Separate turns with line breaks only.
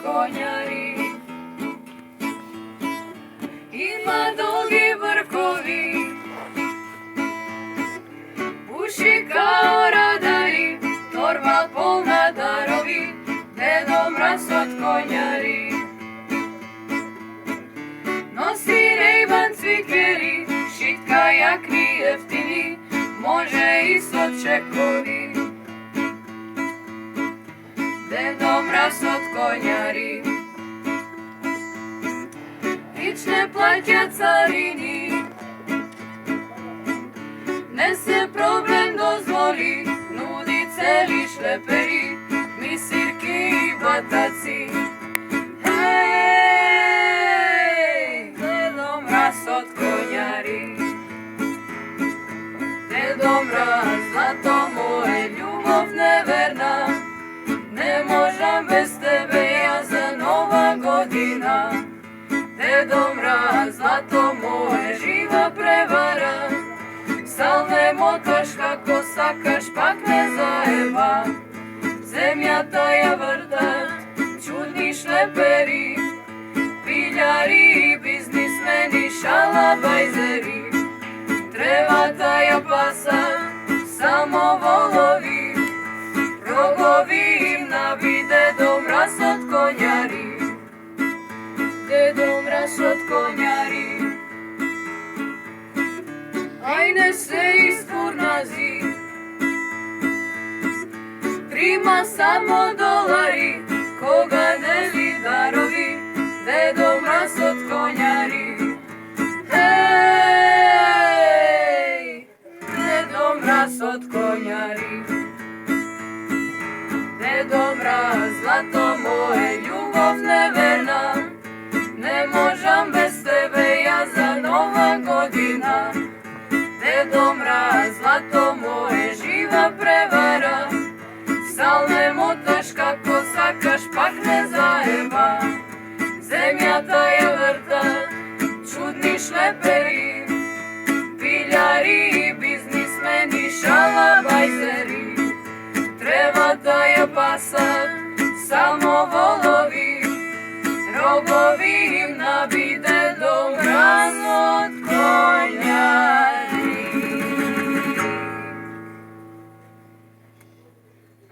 konjari. Ima dugi vrkovi, uši kao radari, torba polna darovi, Dedo Mraz od konjari. Nosi Ray-Ban cvikleri, šitka jakni jeftini, može i sočekovi. Dedo Mraz od konjari. Lične plaća carini, ne se problem dozvoli, nudi celi šleperi, misirki i bataci. Hej, Dedo Mraz od konjari. Dedo Mraz, zlato moje, ljubav neverna, ne možem bez tebe ja za Nova godina. Dedo Mraz, zlato moje, živa prevara, sal ne motaš kako sakaš, pak ne zajeba. Zemlja taja vrta, čudni šleperi, piljari i biznismeni, šalabajzeri. Treba taja pasa, samo volovi, rogovi im nabi, Dedo Mraz od konjari. Dedo Mraz od konjari. Aj ne se ispurnazi, prima samo dolari, koga deli darovi, Dedo Mraz od konjari. Hej, Dedo Mraz od konjari. Dedo Mraz, zlato moje, ljubav neverna, ne možem bez tebe ja za Nova godina. Dedo Mraz, zlato moje, živa prevara, sal ne motaš kako sakaš, pak ne zajeba. Zemlja taja vrta, čudni šleperi, piljari i biznismeni, šalabajzeri. Treba taja pasa, samo volovi, rogovi